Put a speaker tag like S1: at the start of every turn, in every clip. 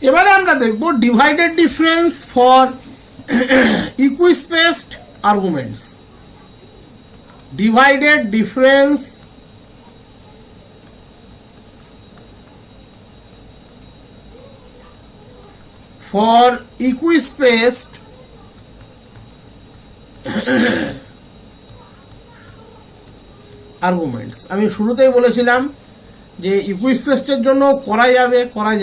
S1: এবারে আমরা দেখব divided difference for equispaced arguments. Divided difference for equispaced arguments. আমি শুরুতেই বলেছিলাম যে ইকুইস্পেসডের জন্য করা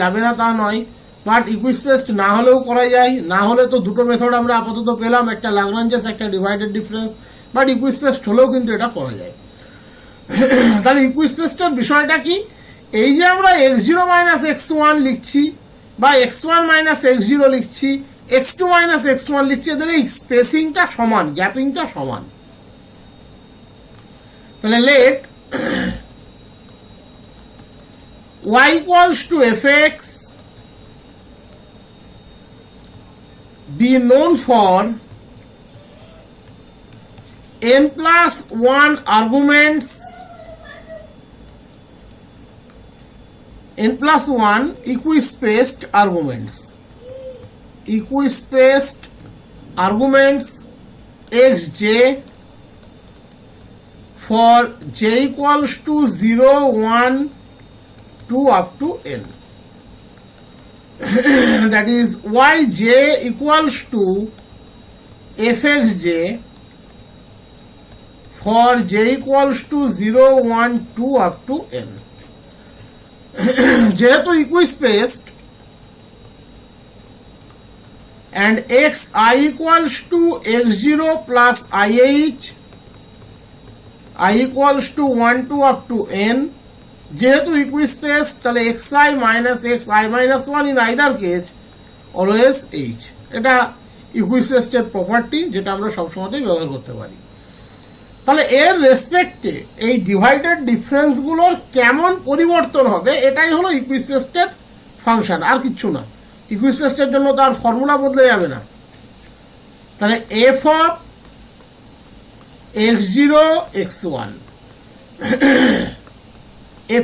S1: যাবে না তা নয়, বাট ইকুইস্পেসড না হলেও করা যায়। না হলে তো দুটো মেথড আমরা আপাতত পেলাম, একটা ল্যাগ্রাঞ্জেস, একটা ডিভাইডেড ডিফারেন্স। বাট ইকুইস্পেসড হলেও কিন্তু এটা করা যায়। তাহলে ইকুইস্পেসডের বিষয়টা কি? এই যে আমরা x0 মাইনাস x1 লিখছি বা x1 মাইনাস x0 লিখছি, x2 মাইনাস x1 লিখছি, এদের এই স্পেসিংটা সমান, গ্যাপিংটা সমান। তাহলে late y equals to fx be known for n plus 1 arguments, n plus 1 equispaced arguments, xj for j equals to 0, 1, 2 up to n. That is yj equals to fxj for j equals to 0, 1, 2 up to n. যেহেতু ইকুইস্পেসড and xi equals to x0 plus ih, I equals to 1, 2 up to n, যেহেতু ইকুইস্পেস, তাহলে xi minus xi minus 1 in either case always h। এটা ইকুইস্পেসের property, যেটা আমরা সবসময়তেই ব্যবহার করতে পারি। তাহলে এর রেসপেক্টে এই ডিভাইডেড ডিফারেন্সগুলোর কেমন পরিবর্তন হবে, এটাই হলো ইকুইস্পেসের ফাংশন, আর কিচ্ছু না। ইকুইস্পেসের জন্য তার ফর্মুলা বদলে যাবে না। তাহলে f of x0 x1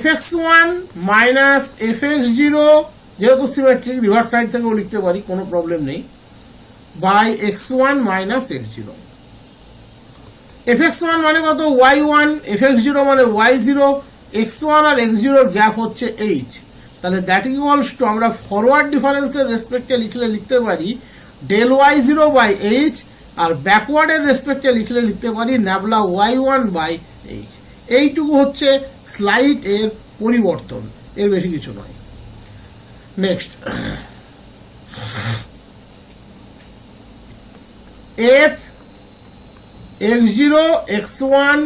S1: fx1 minus fx0, যেহেতু সিমেট্রিক রিভার্স সাইড থেকেও লিখতে পারি, কোনো প্রবলেম নেই, by x1 minus x0। fx1 মানে কত? y1, fx0 মানে y0, x1 আর x0 এর গ্যাপ হচ্ছে h। তাহলে দ্যাট ইকুয়ালস টু, আমরা ফরওয়ার্ড ডিফারেন্সের রেসপেক্টে লিখতে পারি ডেল y0 বাই h, আর ব্যাকওয়ার্ডের রেসপেক্টে লিখতে পারি ন্যাবলা y1 বাই h। এইটুকু হচ্ছে স্লাইড এর পরিবর্তন, এর বেশি কিছু নয়। Next, f x0 x1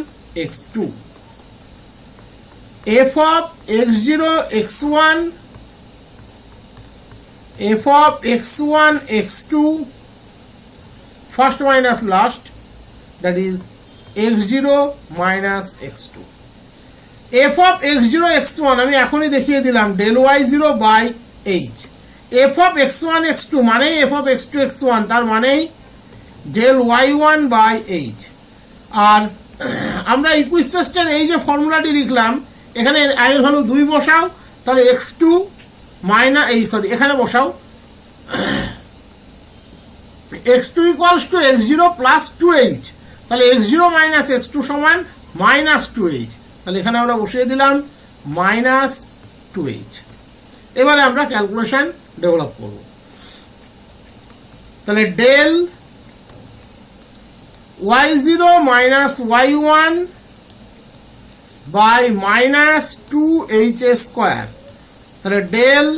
S1: x2, f of x0 x1, f of x1 x2, first minus last, that is x0 minus x2। f of x0 x1 আমি এখনই দেখিয়ে দিলাম del y0 by h। f of x1 x2 মানেই f of x2 x1, তার মানেই del y1 by h। আর আমরা ইকুইস্পেসের এই যে ফর্মুলাটি লিখলাম, এখানে i এর ভ্যালু 2 বসাও, তাহলে x2 মাইনাস এখানে বসাও x2 equals to x0 plus 2h, তাহলে x0 মাইনাস x2 সমান মাইনাস 2h। তাহলে এখানে আমরা বসিয়ে দিলাম মাইনাস 2h। এবারে আমরা ক্যালকুলেশন ডেভেলপ করব। তাহলে del y0 minus y1 by minus 2h square, তাহলে del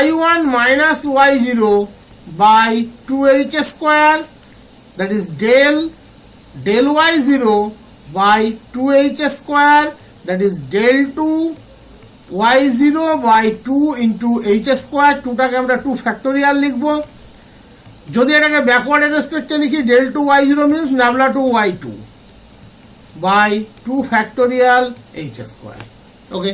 S1: y1 minus y0 by 2h square, that is del y0 by 2h square, that is del 2 y0 by 2 into h square। 2টাকে আমরা 2 factorial লিখবো। যদি এটাকে ব্যাকওয়ার্ডের রেসপেক্টে লিখি, del 2 y0 means nabla 2 y2 by 2 factorial h square। ওকে,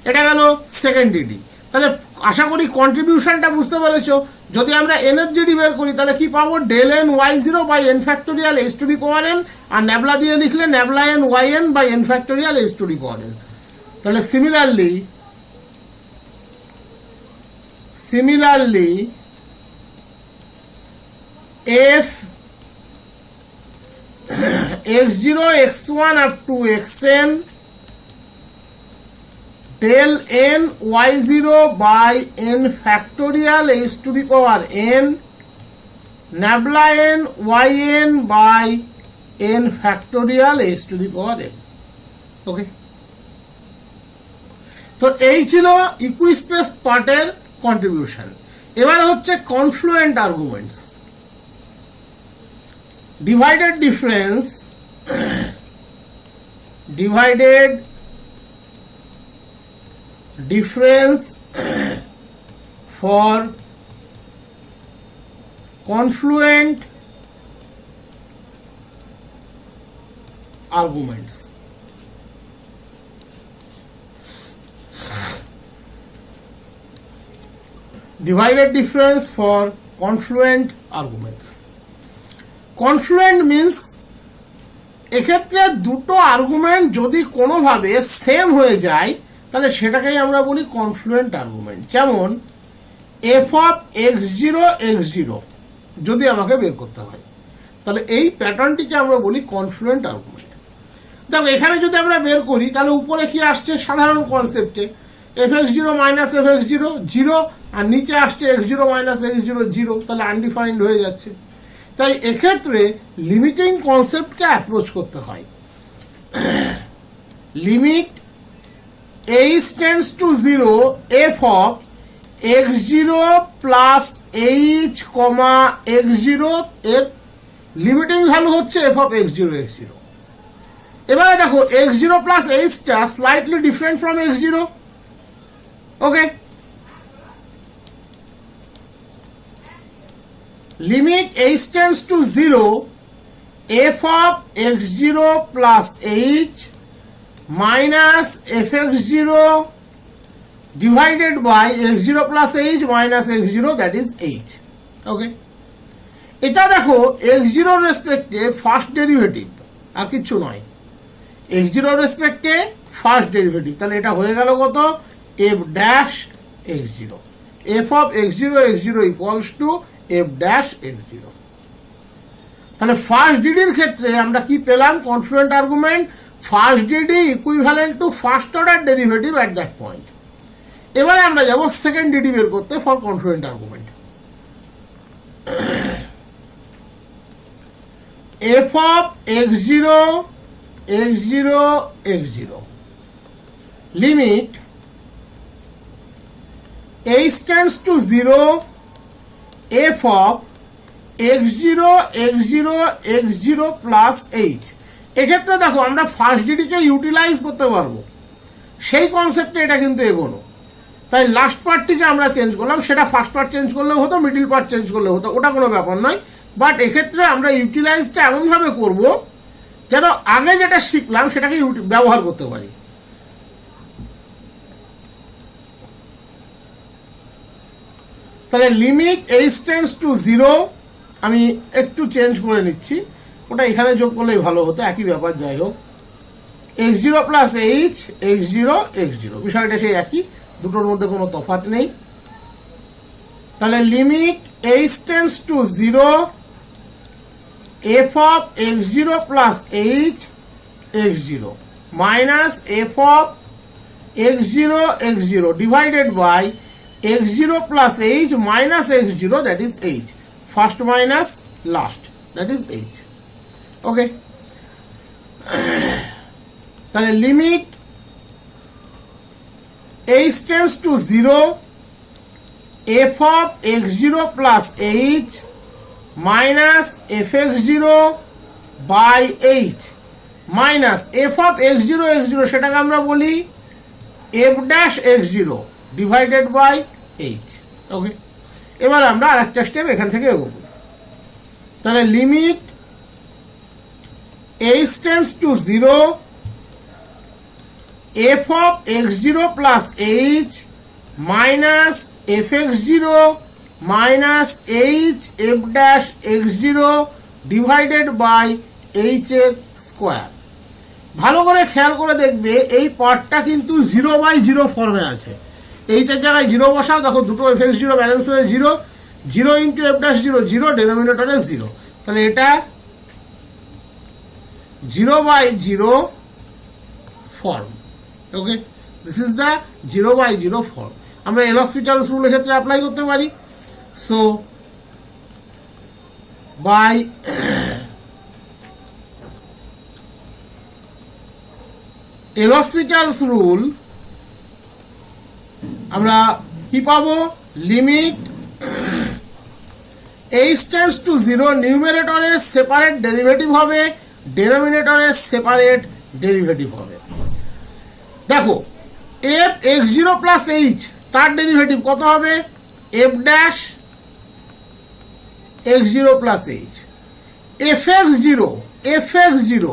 S1: এটা গেল second DD. তাহলে আশা করি কন্ট্রিবিউশনটা বুঝতে পেরেছো। যদি আমরা n এর ডিডি বের করি, তাহলে কি পাবো? Del n y0 by n factorial h to the power n, আর ন্যাবলা দিয়ে লিখলে nabla n yn by n factorial h to the power n। তাহলে similarly similarly f x0 x1 up to xn del n y0 by n factorial h to the power n nabla n yn by n factorial h to the power n. Okay, তো এই ছিল equispace পার্টের contribution. এবার হচ্ছে confluent arguments. Divided difference for confluent arguments. Divided difference for confluent arguments. Confluent means এক্ষেত্রে দুটো argument যদি কোনোভাবে সেম হয়ে যায় তাহলে সেটাকেই আমরা বলি কনফ্লুয়েন্ট আর্গুমেন্ট। যেমন এফ অফ এক্স জিরো যদি আমাকে বের করতে হয় তাহলে এই প্যাটার্নটিকে আমরা বলি কনফ্লুয়েন্ট আর্গুমেন্ট। দেখো এখানে যদি আমরা বের করি তাহলে উপরে কি আসছে সাধারণ কনসেপ্টে F x zero minus F x zero zero, আর নিচে আসছে X zero minus X zero zero, তাহলে আনডিফাইন্ড হয়ে যাচ্ছে। তাই এক্ষেত্রে লিমিটিং কনসেপ্টকে অ্যাপ্রোচ করতে হয়। Limit H tends to zero F of x zero plus H comma X zero এর লিমিটিং ভ্যালু হচ্ছে এফ অফ এক্স জিরো। এবারে দেখো এক্স জিরো প্লাস এইচটা slightly different from X zero. Okay, limit H tends to zero F of x zero plus H minus F x zero divided by x0 plus h minus x0 that is h. ওকে, এটা দেখো x0 রেসপেক্টে first derivative আর কিছু নয়, x0 রেসপেক্টে first derivative. তাহলে এটা হয়ে গেল কত f dash x0, f of x0 equals to f dash x0। তাহলে ফার্স্ট ডিডির ক্ষেত্রে আমরা কি পেলাম confluent argument, first DD equivalent to first order derivative at that point. এবারে আমরা যাব সেকেন্ড ডিডি বের করতে for confluent argument. F of x zero limit H tends to zero F of x zero plus H. এক্ষেত্রে দেখো আমরা first ডিডিকে utilise করতে পারবো, সেই কনসেপ্টে এটা কিন্তু এগোনো। তাই লাস্ট পার্টটিকে আমরা চেঞ্জ করলাম, সেটা ফার্স্ট পার্ট চেঞ্জ করলেও হতো, মিডিল পার্ট চেঞ্জ করলেও হতো, ওটা কোনো ব্যাপার নয়। বাট এক্ষেত্রে আমরা ইউটিলাইজটা এমনভাবে করব যেন আগে যেটা শিখলাম সেটাকে ব্যবহার করতে পারি। তাহলে limit H tends to zero, আমি একটু চেঞ্জ করে নিচ্ছি, ওটা এখানে যোগ করলেই ভালো হতো, একই ব্যাপার। যাই হোক, X zero plus H X zero বিষয়টা সেই একই, দুটোর মধ্যে কোনো তফাৎ নেই। তাহলে limit H tends to zero F of x zero plus H X zero minus F of x zero divided by X zero plus H minus X zero that is H, first minus last that is H. Okay, তাহলে limit h tends to 0 f of x0 plus h minus fx0 by h minus f of x0 সেটাকে আমরা বলি f dash x0 divided by h। ওকে, এবার আমরা আরেকটা step এখান থেকে এগোবো। তাহলে limit h tends to 0 f of x0 plus h minus fx0 minus h f dash x0 divided by h এর স্কোয়ার। ভালো করে খেয়াল করে দেখবে এই পার্টটা কিন্তু 0/0 ফর্মে আছে, এইটার জায়গায় জিরো বসাও, দেখো দুটো এফ এক্স জিরো ব্যালেন্স হয়ে zero, zero into F dash zero zero, ডেনোমিনেটরে জিরো, তাহলে এটা 0/0 form. Okay, this is the 0/0 form. আমরা এল'হসপিটালস রুলের ক্ষেত্রে অ্যাপ্লাই করতে পারি। সো বাই এল'হসপিটালস রুল আমরা কি পাবো, লিমিট h টেন্ডস টু 0 নিউমারেটরে সেপারেট ডেরিভেটিভ হবে, ডেনোমিনেটরে সেপারেট ডেরিভেটিভ হবে। দেখো F x zero plus H, তার ডেরিভেটিভ কত হবে, F dash x zero plus H. F x zero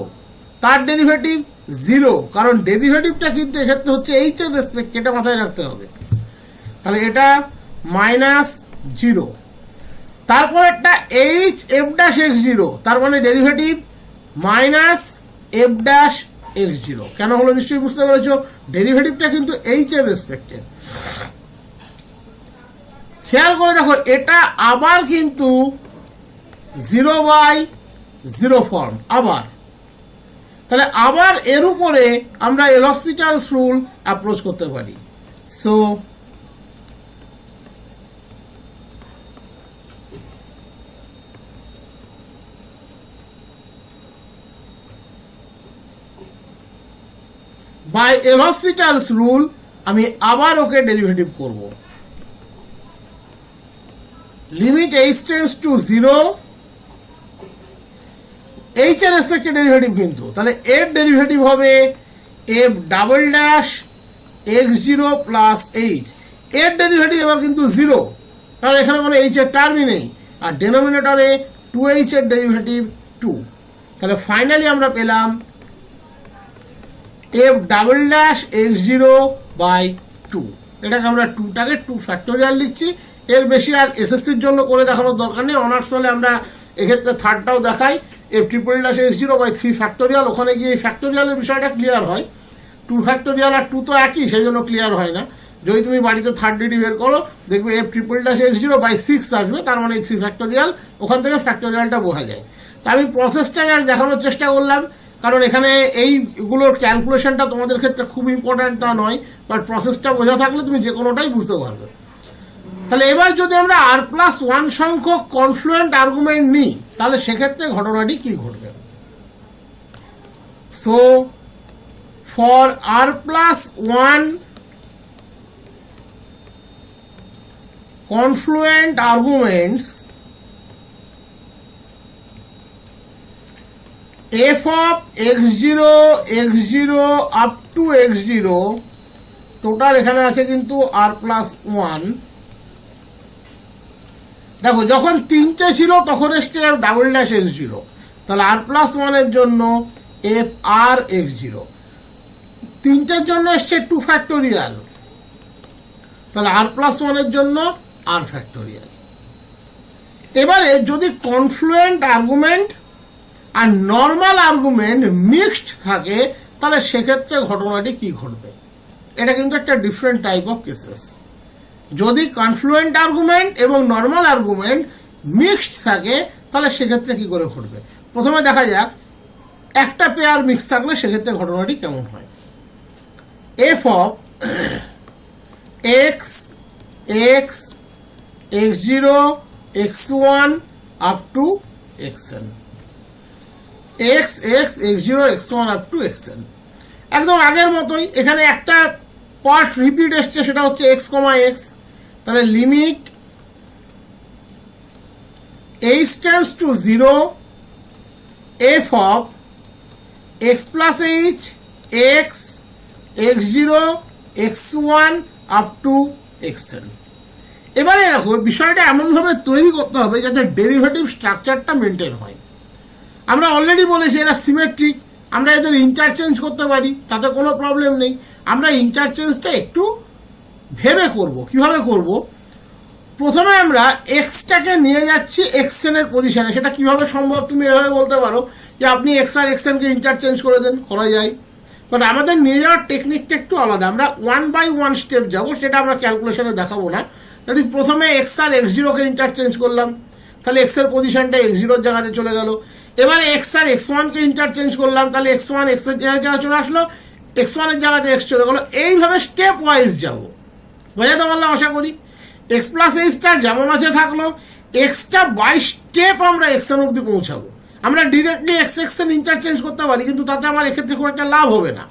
S1: তার ডেরিভেটিভ জিরো, কারণ ডেরিভেটিভটা কিন্তু এক্ষেত্রে হচ্ছে এইচ এর রেসপেক্ট, এটা মাথায় রাখতে হবে। তাহলে এটা মাইনাস জিরো, তারপর একটা H F dash x zero, তার মানে derivative minus F dash x zero. কেন হলো নিশ্চয়ই বুঝতে পেরেছো, ডেরিভেটিভটা কিন্তু এইচ এর রেসপেক্টে। খেয়াল করে দেখো এটা আবার কিন্তু 0/0 ফর্ম আবার, তাহলে আবার এর উপরে আমরা এল'হসপিটালস রুল অ্যাপ্রোচ করতে পারি। সো বাই এল'হসপিটালস রুল আমি আবার ওকে ডেরিভেটিভ করব। Limit h tends to 0, H এর রেসপেক্টে ডেরিভেটিভ কিন্তু, তাহলে এর ডেরিভেটিভ হবে F double dash x zero plus H. এর ডেরিভেটিভ এবার কিন্তু জিরো, কারণ এখানে মানে এইচ এর টার্মই নেই, আর ডেনোমিনেটরে 2h এর ডেরিভেটিভ 2। তাহলে ফাইনালি আমরা পেলাম f double dash x zero by 2। এটাকে আমরা 2টাকে 2 ফ্যাক্টোরিয়াল লিখছি। এর বেশি আর এসএসসির জন্য করে দেখানোর দরকার নেই, অনার্স হলে আমরা এক্ষেত্রে থার্ডটাও দেখাই, f triple dash x zero by 3 factorial. ওখানে গিয়ে ফ্যাক্টোরিয়ালের বিষয়টা ক্লিয়ার হয়, 2 ফ্যাক্টোরিয়াল আর 2 তো একই, সেই জন্য ক্লিয়ার হয় না। যদি তুমি বাড়িতে থার্ড ডিগ্রি বের করো দেখবে f triple dash x zero by 6 আসবে, তার মানে 3 ফ্যাক্টোরিয়াল, ওখান থেকে ফ্যাক্টোরিয়ালটা বোঝা যায়। তা আমি প্রসেসটা আর দেখানোর চেষ্টা করলাম, কারণ এখানে এইগুলোর ক্যালকুলেশনটা তোমাদের ক্ষেত্রে খুব ইম্পর্ট্যান্ট তা নয়, বাট প্রসেসটা বোঝা থাকলে তুমি যে কোনোটাই বুঝতে পারবে। তাহলে এবার যদি আমরা r+1 সংখ্যক কনফ্লুয়েন্ট আর্গুমেন্ট নিই, তাহলে সেক্ষেত্রে ঘটনাটি কি ঘটবে। So for r+1 confluent arguments, f of x0 up to x0 total এখানে আছে কিন্তু r+1। দেখো যখন 3টে ছিল তখন এসছে f ডাবল ড্যাশ x0, তাহলে r+1 এর জন্য f r x0, 3টের জন্য এসছে 2 ফ্যাক্টোরিয়াল, তাহলে r+1 এর জন্য r ফ্যাক্টোরিয়াল। এবারে যদি কনফ্লুয়েন্ট আর্গুমেন্ট আর নর্মাল আর্গুমেন্ট মিক্সড থাকে, তাহলে সেক্ষেত্রে ঘটনাটি কি ঘটবে। এটা কিন্তু একটা ডিফারেন্ট টাইপ অফ কেসেস। যদি কনফ্লুয়েন্ট আর্গুমেন্ট এবং নর্মাল আর্গুমেন্ট মিক্সড থাকে, তাহলে সেক্ষেত্রে কি করে ঘটবে। প্রথমে দেখা যাক একটা পেয়ার মিক্স থাকলে সেক্ষেত্রে ঘটনাটি কেমন হয়। F of x x x0 x1 up to xn, x x x0 x1 up to xn, একদম আগের মতোই। এখানে একটা পার্ট রিপিট এসছে, সেটা হচ্ছে x, x। তাহলে limit h tends to 0 f of x plus h x x0 x1 up to xn। এবারে দেখো বিষয়টা এমনভাবে তৈরি করতে হবে যাতে ডেরিভেটিভ স্ট্রাকচারটা মেনটেন হয়। আমরা অলরেডি বলেছি এরা সিমেট্রিক, আমরা এদের ইন্টারচেঞ্জ করতে পারি, তাতে কোনো প্রবলেম নেই। আমরা ইন্টারচেঞ্জটা একটু ভেবে করব। কিভাবে করব, প্রথমে আমরা এক্সটাকে নিয়ে যাচ্ছি এক্সএন এর পজিশনে। সেটা কিভাবে সম্ভব তুমি এভাবে বলতে পারো যে আপনি এক্স আর এক্সএন কে ইন্টারচেঞ্জ করে দেন, করা যায়। বাট আমাদের নিয়ে যাওয়ার টেকনিকটা একটু আলাদা। আমরা 1 by 1 স্টেপ যাব, সেটা আমরা ক্যালকুলেশনে দেখাবো না। দ্যাট ইজ প্রথমে এক্স আর এক্স জিরোকে ইন্টারচেঞ্জ করলাম, তাহলে এক্স এর পজিশনটা এক্স জিরোর জায়গাতে চলে গেল। এবারে এক্স আর এক্স ওয়ানকে ইন্টারচেঞ্জ করলাম, তাহলে এক্স ওয়ান এক্স এর জায়গায় চলে আসলো, এক্স ওয়ানের জায়গাতে এক্স চলে গেলো। এইভাবে স্টেপ ওয়াইজ যাবো। বোঝাতে পারলাম আশা করি। এক্স প্লাস এইচটা যেমন আছে থাকলো, এক্সটা বাই স্টেপ আমরা এক্স এন অব্দি পৌঁছাবো। আমরা directly x x N interchange করতে পারি, কিন্তু তাতে আমার এক্ষেত্রে খুব একটা লাভ হবে না।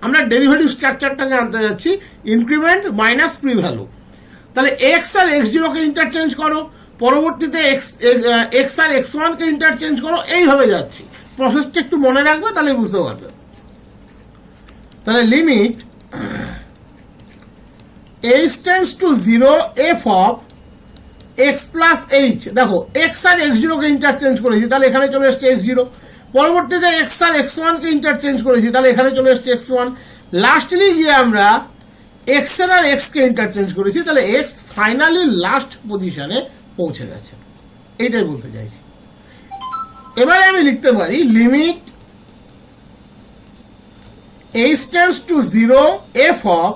S1: আমরা ডেরিভেটিভ স্ট্রাকচারটাকে আনতে যাচ্ছি, ইনক্রিমেন্ট মাইনাস প্রি ভ্যালু। তাহলে এক্স আর এক্স জিরোকে ইন্টারচেঞ্জ করো, পরবর্তীতে এক্স আর এক্স ওয়ানকে ইন্টারচেঞ্জ করো, এইভাবে যাচ্ছি। প্রসেসটা একটু মনে রাখবে, তাহলে বুঝতে পারবে। তাহলে limit h tends to 0 f of x plus H. দেখো এক্স আর এক্স জিরোকে ইন্টারচেঞ্জ করেছি, তাহলে এখানে চলে এসছে এক্স জিরো। পরবর্তীতে এক্স আর এক্স ওয়ানকে ইন্টারচেঞ্জ করেছি, তাহলে এখানে চলে এসছে এক্স ওয়ান। লাস্টলি গিয়ে আমরা এক্স এন আর এক্স কে ইন্টারচেঞ্জ করেছি, তাহলে এক্স ফাইনালি লাস্ট পজিশনে পৌঁছে গেছে। এইটাই বলতে চাইছি। এবারে আমি লিখতে পারি limit h tends to 0 f of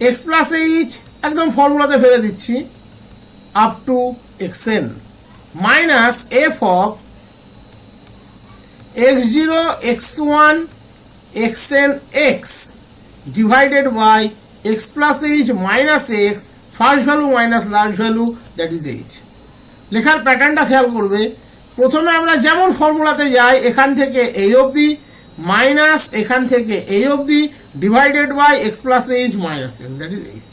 S1: x plus h, একদম ফর্মুলাতে ফেলে দিচ্ছি, up to x n minus F of x zero x one x n x divided by x plus H minus x, first value minus last value, that is h. লেখার প্যাটার্নটা খেয়াল করবে। প্রথমে আমরা যেমন ফর্মুলাতে যাই, এখান থেকে এই অবধি মাইনাস এখান থেকে এই অবধি divided by x plus H minus X, that is H.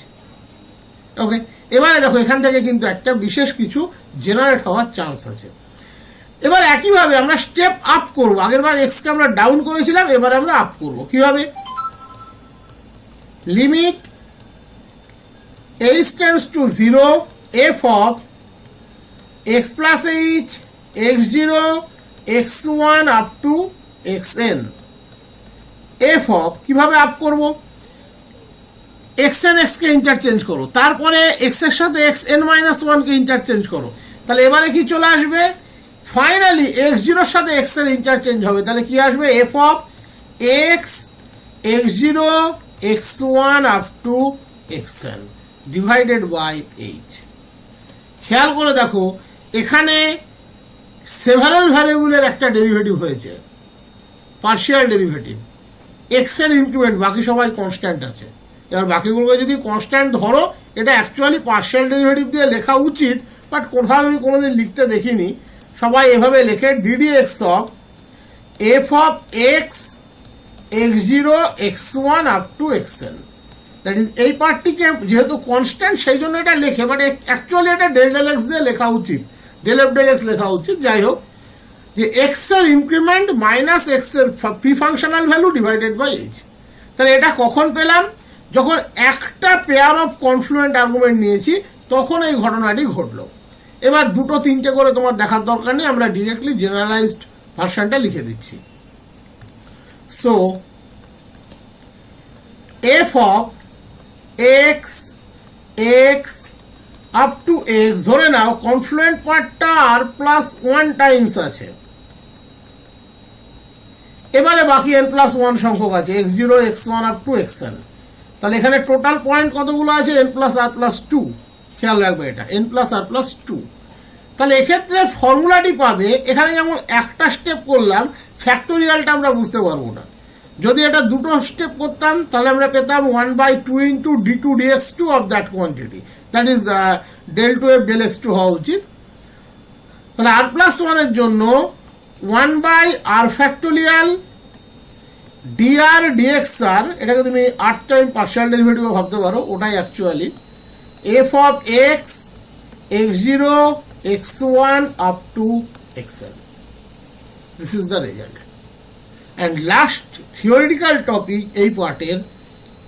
S1: Okay, এবারে দেখো এখান থেকে কিন্তু একটা বিশেষ কিছু জেনারেট হওয়ার চান্স আছে। এবার একইভাবে আমরা স্টেপ আপ করব। আগেরবার এক্স কে আমরা ডাউন করেছিলাম, এবার আমরা আপ করব। কিভাবে? Limit h tends to 0 f of x plus H X zero x one up to x N F of, কিভাবে আপ করব? এক্স এন এক্স কে ইন্টারচেঞ্জ করো, তারপরে এক্স এর সাথে এক্স এন মাইনাস ওয়ান কে ইন্টারচেঞ্জ করো, তাহলে এবারে কি চলে আসবে? ফাইনালি এক্স জিরোর সাথে এক্স এর ইন্টারচেঞ্জ হবে, তাহলে কি আসবে? F of x x zero x one up to x n divided by h. খেয়াল করে দেখো এখানে সেভারাল ভ্যারিয়েবলের একটা ডেরিভেটিভ হয়েছে, পার্শিয়াল ডেরিভেটিভ, এক্স এর ইনক্রিমেন্ট, বাকি সবাই কনস্ট্যান্ট আছে। এবার বাকিগুলোকে যদি কনস্ট্যান্ট ধরো, এটা অ্যাকচুয়ালি পার্শিয়াল ডেরিভেটিভ দিয়ে লেখা উচিত, বাট কোথাও আমি কোনোদিন লিখতে দেখিনি। সবাই এভাবে লেখে DD x of F of x x zero x one up to x N, that is এই পার্টটিকে যেহেতু কনস্ট্যান্ট সেই জন্য এটা লেখে, বাট অ্যাকচুয়ালি এটা ডেল ডেল এক্স দিয়ে লেখা উচিত, ডেল এফ ডেল এক্স লেখা উচিত। যাই হোক, যে এক্স এর ইনক্রিমেন্ট মাইনাস এক্স এর pre functional value divided by h. তাহলে এটা কখন পেলাম? যখন একটা পেয়ার অফ কনফ্লুয়েন্ট আর্গুমেন্ট নিয়েছি, তখন এই ঘটনাটি ঘটলো। এবার দুটো তিনটে করে তোমার দেখার দরকার নেই, আমরা ডিরেক্টলি জেনারেলাইজড ভার্সনটা লিখে দিচ্ছি। So F of x x up to x, ধরে নাও কনফ্লুয়েন্ট পার্টটা আর প্লাস ওয়ান টাইমস আছে, এবারে বাকি এন প্লাস ওয়ান সংখ্যক আছে, x zero x one up to x N. তাহলে এখানে টোটাল পয়েন্ট কতগুলো আছে? এন প্লাস আর প্লাস টু। খেয়াল রাখবে এটা, এন প্লাস আর প্লাস টু। তাহলে এক্ষেত্রে ফর্মুলাটি পাবে, এখানে যেমন একটা স্টেপ করলাম, ফ্যাক্টোরিয়ালটা আমরা বুঝতে পারবো না। যদি এটা দুটো স্টেপ করতাম, তাহলে আমরা পেতাম 1/2 into d two dx two of that quantity, that is del two f del x two হওয়া উচিত। তাহলে আর প্লাস ওয়ানের জন্য 1/r ফ্যাক্টোরিয়াল dr dxr, এটাকে তুমি আর টাইম পার্শিয়াল ডেরিভেটিভ ভাবতে পারো, ওটাই actually F of x x zero x one up to x N. This is the result. And last theoretical topic এই পার্টের,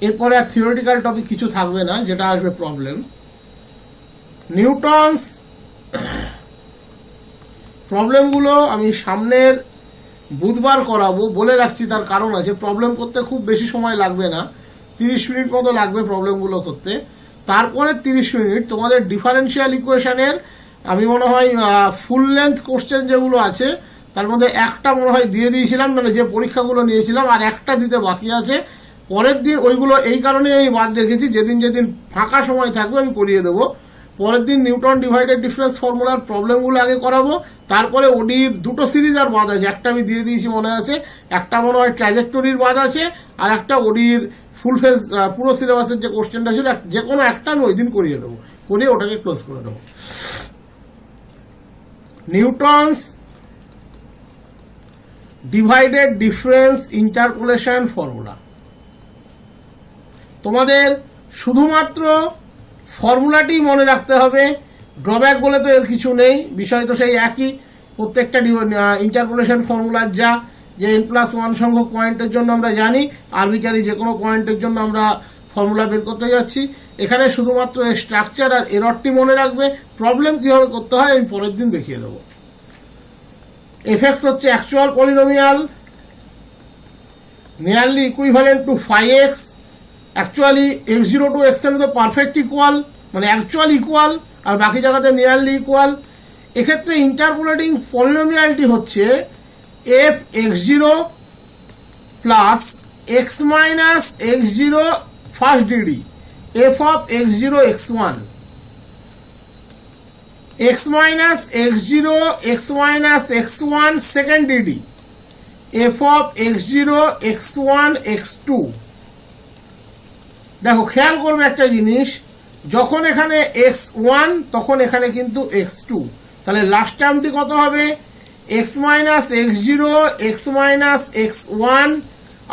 S1: এরপরে আর থিওরিটিক্যাল টপিক কিছু থাকবে না, যেটা আসবে প্রবলেম। নিউটনস প্রবলেমগুলো আমি সামনের বুধবার করাবো, বলে রাখছি, তার কারণ আছে। প্রবলেম করতে খুব বেশি সময় লাগবে না, 30 মিনিট মতো লাগবে প্রবলেমগুলো করতে। তারপরে 30 মিনিট তোমাদের ডিফারেন্সিয়াল ইকুয়েশনের, আমি মনে হয় ফুল লেন্থ কোশ্চেন যেগুলো আছে তার মধ্যে একটা মনে হয় দিয়ে দিয়েছিলাম, মানে যে পরীক্ষাগুলো নিয়েছিলাম, আর একটা দিতে বাকি আছে। পরের দিন ওইগুলো এই কারণেই আমি বাদ রেখেছি, যেদিন যেদিন ফাঁকা সময় থাকবে আমি করিয়ে দেবো। পরের দিন নিউটন ডিভাইডেড ডিফারেন্স ফর্মুলার প্রবলেমগুলো আগে করাবো, তারপরে ওডির দুটো সিরিজ আর বাদ আছে। একটা আমি দিয়ে দিয়েছি মনে আছে, একটা মনে হয় ট্র্যাজেক্টরির বাদ আছে, আর একটা ওডির ফুল ফেজ পুরো সিলেবাসের যে কোশ্চেনটা ছিল, যে কোনো একটা আমি ওই দিন করিয়ে দেবো, করিয়ে ওটাকে ক্লোজ করে দেবো। Newton's divided difference interpolation formula. তোমাদের শুধুমাত্র ফর্মুলাটি মনে রাখতে হবে, ড্রব্যাক বলে তো এর কিছু নেই, বিষয় তো সেই একই। প্রত্যেকটা ইন্টারপোলেশন ফর্মুলার যা, যে n+1 সংখ্যক পয়েন্টের জন্য আমরা জানি আরবিটারি যে কোনো পয়েন্টের জন্য আমরা ফর্মুলা বের করতে যাচ্ছি। এখানে শুধুমাত্র এর স্ট্রাকচার আর এররটি মনে রাখবে। প্রবলেম কীভাবে করতে হয় আমি পরের দিন দেখিয়ে দেবো। এফএক্স হচ্ছে actual polynomial, nearly equivalent to 5x, actually x0 to xn তো পারফেক্ট ইকুয়াল, মানে অ্যাকচুয়াল ইকুয়াল, আর বাকি জায়গাতে নিয়ারলি ইকুয়াল। এক্ষেত্রে ইন্টারপোলেটিং পলিনোমিয়ালটি হচ্ছে f x0 plus x minus x0 first degree, f of x0 x1, x minus x0 x minus x1 second degree, f of x0 x1 x2। দেখো খেয়াল করবে একটা জিনিস, যখন এখানে x1 তখন এখানে কিন্তু x2, তাহলে লাস্ট টার্মটি কত হবে? x minus x0 x minus x1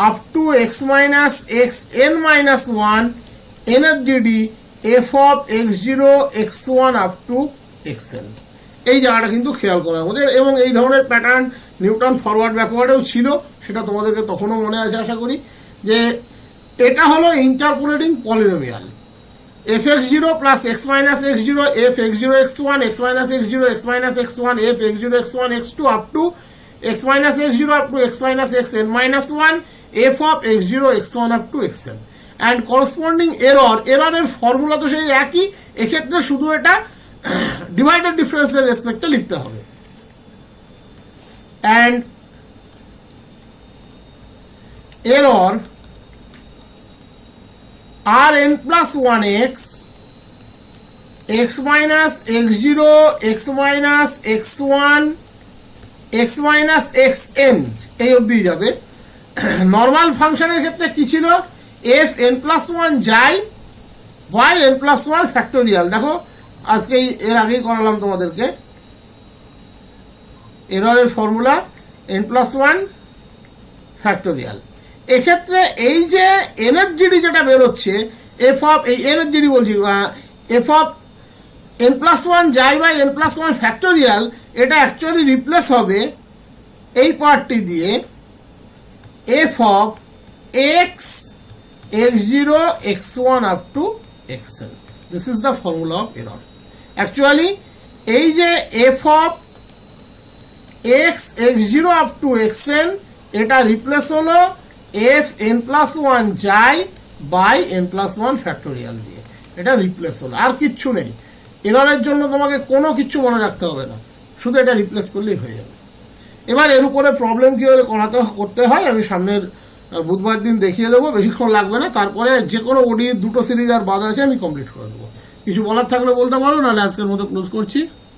S1: up to x minus xn minus 1 এর DD f of x0 x1 up to xn। এই জায়গাটা কিন্তু খেয়াল করা আমাদের, এবং এই ধরনের প্যাটার্ন নিউটন ফরওয়ার্ড ব্যাকওয়ার্ডেও ছিল, সেটা তোমাদেরকে তখনও মনে আছে আশা করি। যে এটা হলো interpolating polynomial, f x0 plus x minus x0 f x0 x1 x minus x0 x minus x1 f x0 x1 x2 up to x minus x0 up to x minus xn minus 1 f of x0 x1 up to xn। And corresponding এররের formula তো সেই একই, এক্ষেত্রে শুধু এটা divided ডিফারেন্সের রেসপেক্টে লিখতে হবে। And error rn plus 1x x minus x0 x minus x1 x minus xn এই অবধি যাবে। নর্মাল ফাংশনের ক্ষেত্রে কি ছিল? f n+1 যায় বাই n+1 ফ্যাক্টোরিয়াল। দেখো আজকে এর আগেই করালাম তোমাদেরকে এররের ফর্মুলা n+1 ফ্যাক্টোরিয়াল। এক্ষেত্রে এই যে এনএফজিডি যেটা বেরোচ্ছে, এফ অফ এই এনএফজিডি বলছি, এফ অফ n+1 যাই বাই n+1 ফ্যাক্টোরিয়াল, এটা অ্যাকচুয়ালি রিপ্লেস হবে এই পার্টটি দিয়ে F of x x0 x1 up to xn। This is the formula of error. Actually এই যে F of x x0 up to xn, এটা রিপ্লেস হলো f n+1 যায় বাই n+1 ফ্যাক্টোরিয়াল দিয়ে, এটা রিপ্লেস হলো, আর কিচ্ছু নেই। এররের জন্য তোমাকে কোনো কিছু মনে রাখতে হবে না, শুধু এটা রিপ্লেস করলেই হয়ে যাবে। এবার এর উপরে প্রবলেম কীভাবে করতে হয় আমি সামনের বুধবার দিন দেখিয়ে দেবো, বেশিক্ষণ লাগবে না। তারপরে যে কোনো ওডি দুটো সিরিজ আর বাদ আছে আমি কমপ্লিট করে দেবো। কিছু বলার থাকলে বলতে পারো, নাহলে আজকের মতো ক্লোজ করছি।